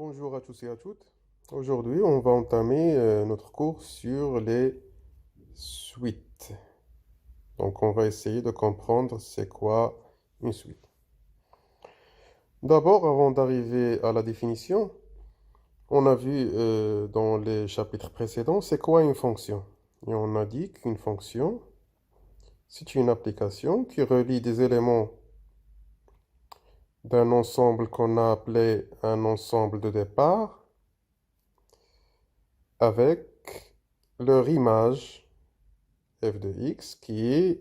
Bonjour à tous et à toutes. Aujourd'hui, on va entamer notre cours sur les suites. Donc, on va essayer de comprendre c'est quoi une suite. D'abord, avant d'arriver à la définition, on a vu dans les chapitres précédents c'est quoi une fonction. Et on a dit qu'une fonction, c'est une application qui relie des éléments d'un ensemble qu'on a appelé un ensemble de départ avec leur image f de x qui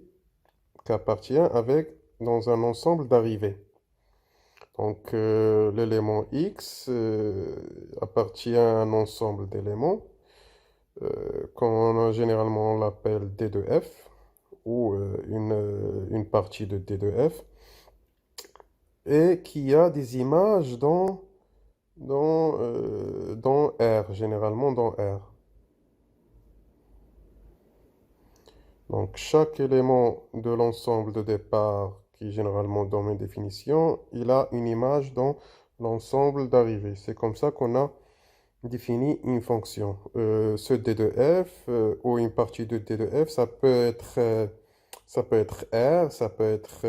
appartient avec dans un ensemble d'arrivées. Donc l'élément x appartient à un ensemble d'éléments qu'on généralement on l'appelle d de f ou une partie de d de f et qui a des images dans R, généralement dans R. Donc, chaque élément de l'ensemble de départ, qui est généralement dans mes définitions, il a une image dans l'ensemble d'arrivée. C'est comme ça qu'on a défini une fonction. Ce d de f, ou une partie de d de f, ça peut être R, ça peut être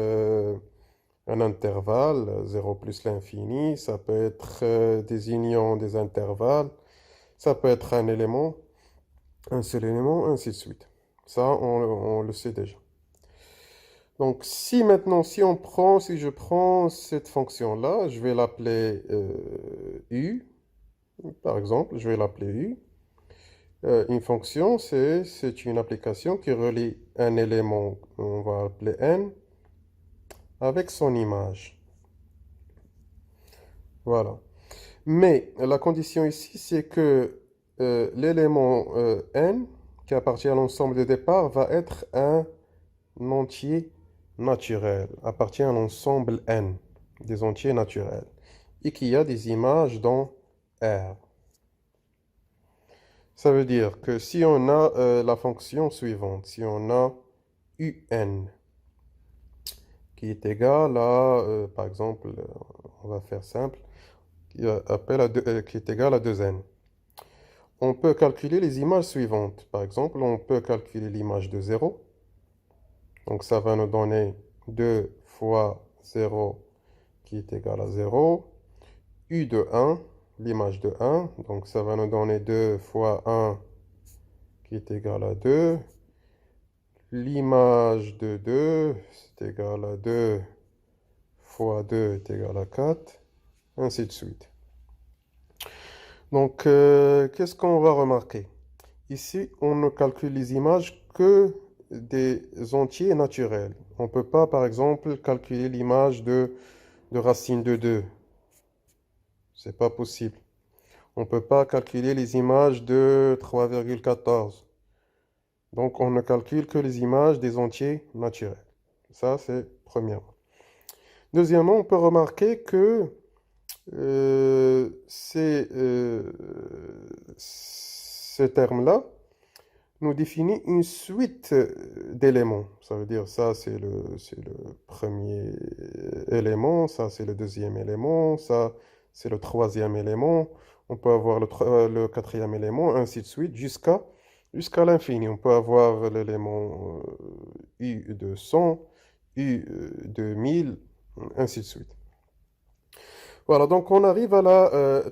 un intervalle, 0 plus l'infini, ça peut être des unions des intervalles, ça peut être un élément, un seul élément, ainsi de suite. Ça, on le sait déjà. Donc, si maintenant, si je prends cette fonction-là, je vais l'appeler U, par exemple, je vais l'appeler U. Une fonction, c'est une application qui relie un élément, on va appeler N, avec son image. Voilà. Mais la condition ici, c'est que l'élément N, qui appartient à l'ensemble de départ, va être un entier naturel, appartient à l'ensemble N, des entiers naturels, et qu'il y a des images dans R. Ça veut dire que si on a la fonction suivante, si on a UN, qui est égal à, par exemple, on va faire simple, qui est égal à 2n. On peut calculer les images suivantes. Par exemple, on peut calculer l'image de 0. Donc ça va nous donner 2 fois 0 qui est égal à 0. U de 1, l'image de 1. Donc ça va nous donner 2 fois 1 qui est égal à 2. L'image de 2, c'est égal à 2 fois 2 est égal à 4, ainsi de suite. Donc, qu'est-ce qu'on va remarquer? Ici, on ne calcule les images que des entiers naturels. On ne peut pas, par exemple, calculer l'image de racine de 2. C'est pas possible. On ne peut pas calculer les images de 3,14. Donc, on ne calcule que les images des entiers naturels. Ça, c'est premièrement. Deuxièmement, on peut remarquer que ces termes-là nous définit une suite d'éléments. Ça veut dire ça, c'est le premier élément, ça, c'est le deuxième élément, ça, c'est le troisième élément. On peut avoir le quatrième élément, ainsi de suite, jusqu'à l'infini. On peut avoir l'élément U de 100, U de 1000, ainsi de suite. Voilà, donc on arrive à la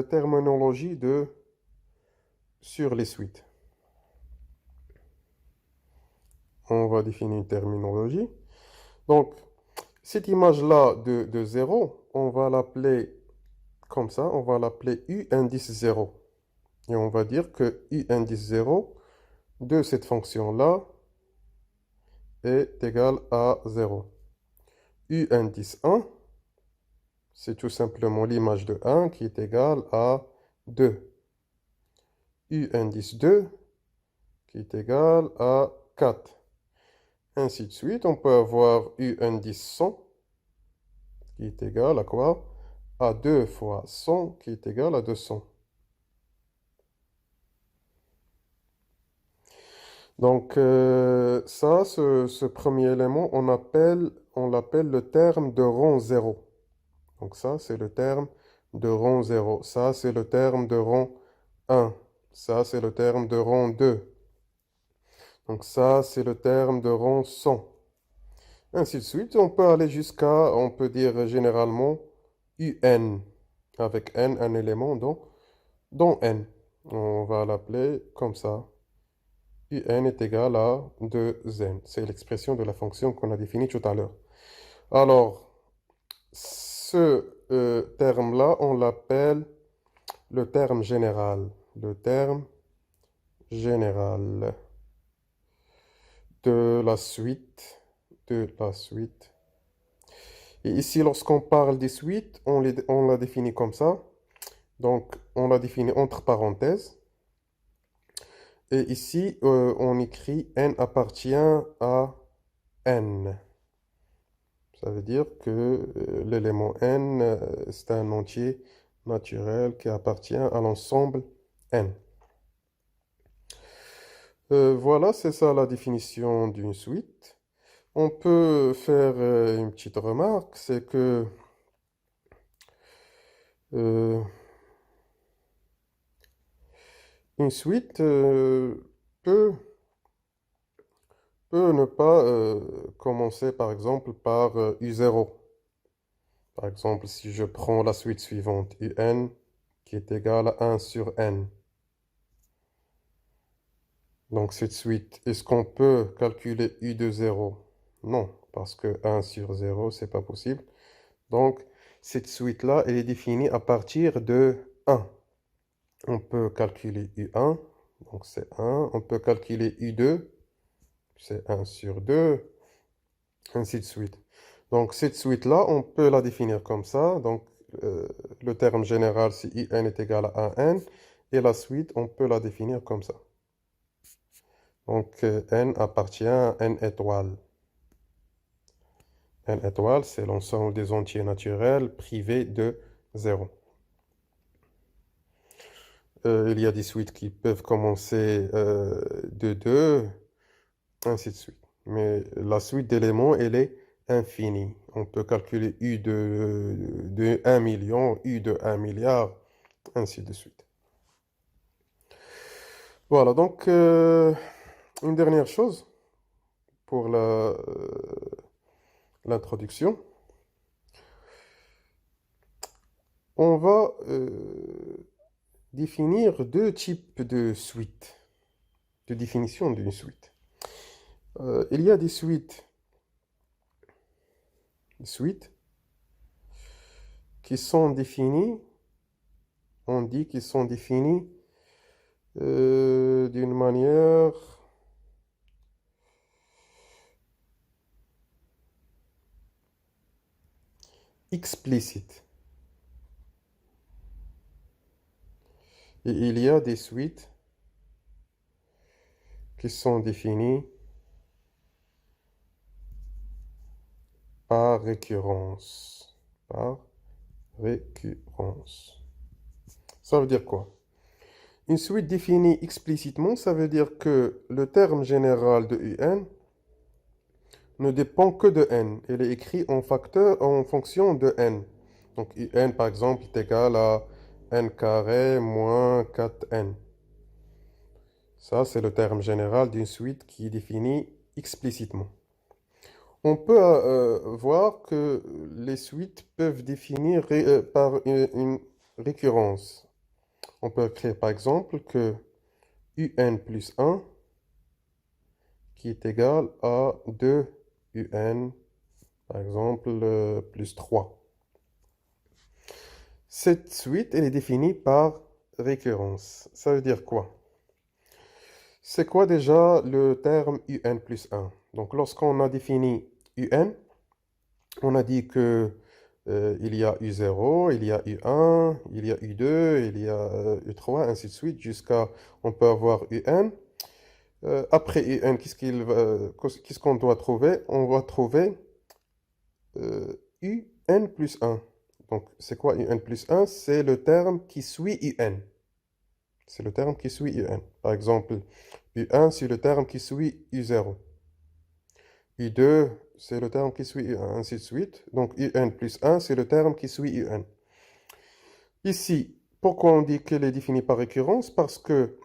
terminologie sur les suites. On va définir une terminologie. Donc, cette image-là de 0, on va l'appeler comme ça, on va l'appeler U indice 0. Et on va dire que U indice 0 de cette fonction-là est égal à 0. U indice 1, c'est tout simplement l'image de 1 qui est égale à 2. U indice 2 qui est égal à 4. Ainsi de suite, on peut avoir U indice 100 qui est égal à quoi? À 2 fois 100 qui est égal à 200. Donc ça, ce premier élément, on l'appelle le terme de rang 0. Donc ça, c'est le terme de rang 0. Ça, c'est le terme de rang 1. Ça, c'est le terme de rang 2. Donc ça, c'est le terme de rang 100. Ainsi de suite, on peut aller jusqu'à, on peut dire généralement, UN, avec n, un élément dans n. On va l'appeler comme ça. UN est égal à 2n. C'est l'expression de la fonction qu'on a définie tout à l'heure. Alors, ce terme-là, on l'appelle le terme général. Le terme général de la suite. De la suite. Et ici, lorsqu'on parle des suites, on la définit comme ça. Donc, on la définit entre parenthèses. Et ici, on écrit n appartient à n. Ça veut dire que l'élément n, c'est un entier naturel qui appartient à l'ensemble n. Voilà, c'est ça la définition d'une suite. On peut faire une petite remarque, c'est que euh, une suite peut, peut ne pas commencer par exemple par U0. Par exemple, si je prends la suite suivante, UN, qui est égale à 1 sur n. Donc cette suite, est-ce qu'on peut calculer U de 0? Non, parce que 1 sur 0, c'est pas possible. Donc cette suite-là, elle est définie à partir de 1. On peut calculer U1, donc c'est 1. On peut calculer U2, c'est 1 sur 2, ainsi de suite. Donc cette suite-là, on peut la définir comme ça. Donc le terme général, c'est IN est égal à 1n. Et la suite, on peut la définir comme ça. Donc n appartient à n étoile. N étoile, c'est l'ensemble des entiers naturels privés de 0. Il y a des suites qui peuvent commencer de 2, ainsi de suite. Mais la suite d'éléments, elle est infinie. On peut calculer U de 1 million, U de 1 milliard, ainsi de suite. Voilà, donc une dernière chose pour l'introduction. On va définir deux types de suites, de définition d'une suite. Il y a des suites qui sont définies, on dit qu'ils sont définis d'une manière explicite. Et il y a des suites qui sont définies par récurrence. Par récurrence. Ça veut dire quoi? Une suite définie explicitement, ça veut dire que le terme général de UN ne dépend que de n. Il est écrit en fonction de n. Donc UN, par exemple, est égal à n carré moins 4n. Ça, c'est le terme général d'une suite qui est définie explicitement. On peut voir que les suites peuvent définir par une récurrence. On peut écrire par exemple que UN plus 1 qui est égal à 2 UN, par exemple, plus 3. Cette suite, elle est définie par récurrence. Ça veut dire quoi? C'est quoi déjà le terme UN plus 1? Donc, lorsqu'on a défini UN, on a dit que il y a U0, il y a U1, il y a U2, il y a U3, ainsi de suite, jusqu'à on peut avoir UN. Après UN, qu'est-ce qu'on doit trouver? On va trouver UN plus 1. Donc, c'est quoi UN plus 1? C'est le terme qui suit UN. C'est le terme qui suit UN. Par exemple, U1, c'est le terme qui suit U0. U2, c'est le terme qui suit U1, ainsi de suite. Donc, UN plus 1, c'est le terme qui suit UN. Ici, pourquoi on dit qu'elle est définie par récurrence? Parce que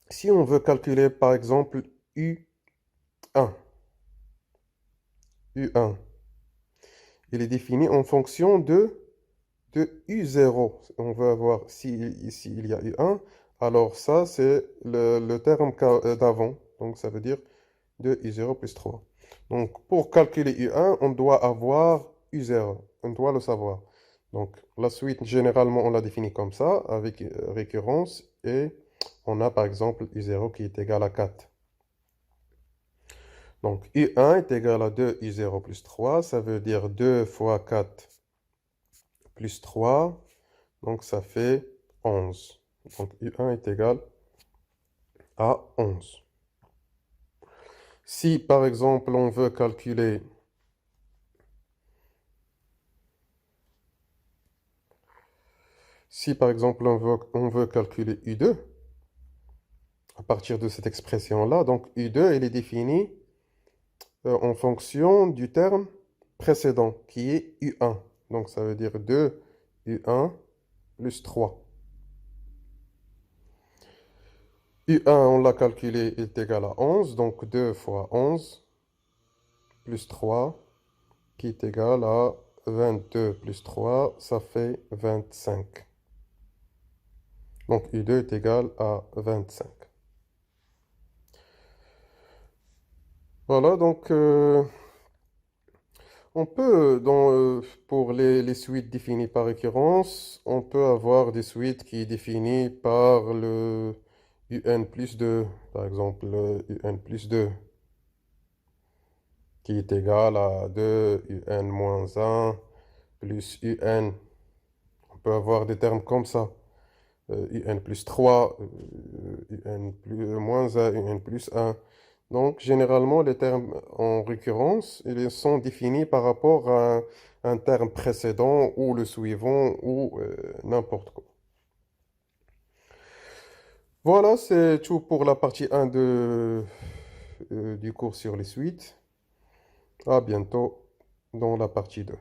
si on veut calculer par exemple U1, U1, il est défini en fonction de U0. On veut avoir, si ici il y a U1, alors ça c'est le terme d'avant, donc ça veut dire de U0 plus 3. Donc pour calculer U1, on doit avoir U0, on doit le savoir. Donc la suite, généralement, on la définit comme ça, avec récurrence, et on a par exemple U0 qui est égal à 4. Donc U1 est égal à 2 U0 plus 3, ça veut dire 2 fois 4 plus 3, donc ça fait 11. Donc U1 est égal à 11. Si par exemple on veut calculer on veut calculer U2, à partir de cette expression-là, donc U2, elle est définie en fonction du terme précédent, qui est U1. Donc ça veut dire 2 U1 plus 3. U1, on l'a calculé, est égal à 11, donc 2 fois 11 plus 3, qui est égal à 22 plus 3, ça fait 25. Donc U2 est égal à 25. Voilà, donc on peut, pour les suites définies par récurrence, on peut avoir des suites qui sont définies par le UN plus 2, par exemple le UN plus 2, qui est égal à 2 UN moins 1 plus UN. On peut avoir des termes comme ça. UN plus 3, UN plus, moins 1, UN plus 1. Donc, généralement, les termes en récurrence, ils sont définis par rapport à un terme précédent ou le suivant ou n'importe quoi. Voilà, c'est tout pour la partie 1 du cours sur les suites. À bientôt dans la partie 2.